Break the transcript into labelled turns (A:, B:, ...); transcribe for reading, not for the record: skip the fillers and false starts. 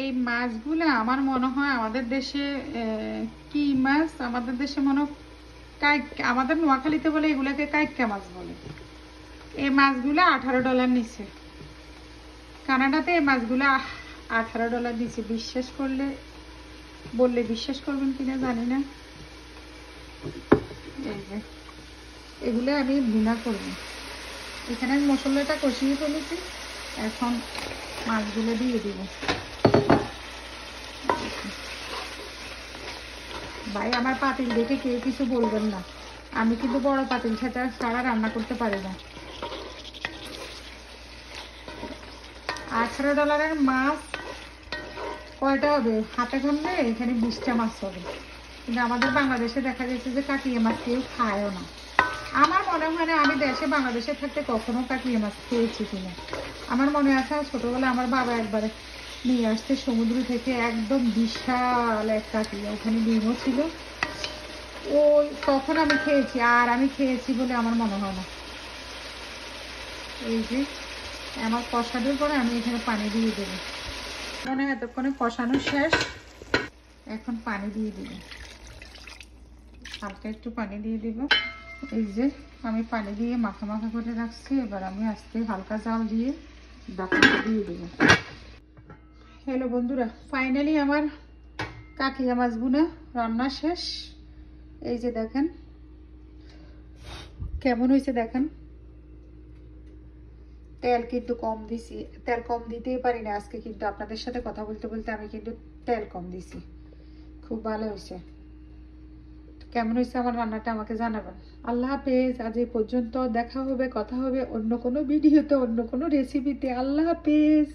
A: এই মাছগুলো আমার মনে হয় আমাদের দেশে কি মাছ, আমাদের দেশে মনে হয় আমাদের নোয়াখালীতে বলে এগুলাকে কাইক্কা মাছ বলে। এই মাছগুলো $18 নিচ্ছে। কানাডাতে এই মাছগুলো $18 নিচ্ছে। বিশ্বাস করলে বললে বিশ্বাস করবেন কিনা জানি না। এই যে এগুলো আমি ভুনা করব। এখানে আমি মশলাটা কষিয়ে ফেলেছি, এখন মাছগুলো দিয়ে দিব। ভাই আমার পাতিল দেখে কেউ কিছু বলবেন না, আমি কিন্তু বড় পাতিল ছাড়া রান্না করতে পারি না। $18 মাছ কয়টা হবে হাতে গুনলে এখানে 20টা মাছ হবে। কিন্তু আমাদের বাংলাদেশে দেখা যাচ্ছে যে কাটিয়ে মাছ কেউ খায়ও না। আমার মনে হয় না আমি দেশে বাংলাদেশে থাকতে কখনো কাটিয়ে মাছ খেয়েছি কিনা। আমার মনে আছে ছোটবেলা আমার বাবা একবারে নিয়ে আসতে সমুদ্র থেকে একদম বিশাল এক কাটিয়ে, ওখানে ডিমও ছিল। ওই তখন আমি খেয়েছি, আর আমি খেয়েছি বলে আমার মনে হয় না। এই যে আমার কষানোর পরে আমি এখানে পানি দিয়ে দেবো। মনে হয় এতক্ষণে কষানো শেষ, এখন পানি দিয়ে দিব। হালকা একটু পানি দিয়ে দিব। এই যে আমি পানি দিয়ে মাখা মাখা করে রাখছি, এবার আমি আস্তে হালকা জাল দিয়ে ঢাকনা দিয়ে দেব। হ্যালো বন্ধুরা, ফাইনালি আমার কাকিয়া মাছ ভুনা রান্না শেষ। এই যে দেখেন কেমন হয়েছে, দেখেন তেল কিন্তু কম দিছি। তেল কম দিতেই পারি না আজকে, কিন্তু আপনাদের সাথে কথা বলতে বলতে আমি কিন্তু তেল কম দিছি। খুব ভালো হয়েছে। কেমন হয়েছে আমার রান্নাটা আমাকে জানাবেন। আল্লাহ হাফেজ। আজ এই পর্যন্ত, দেখা হবে, কথা হবে অন্য কোনো ভিডিওতে, অন্য কোনো রেসিপিতে। আল্লাহ হাফেজ।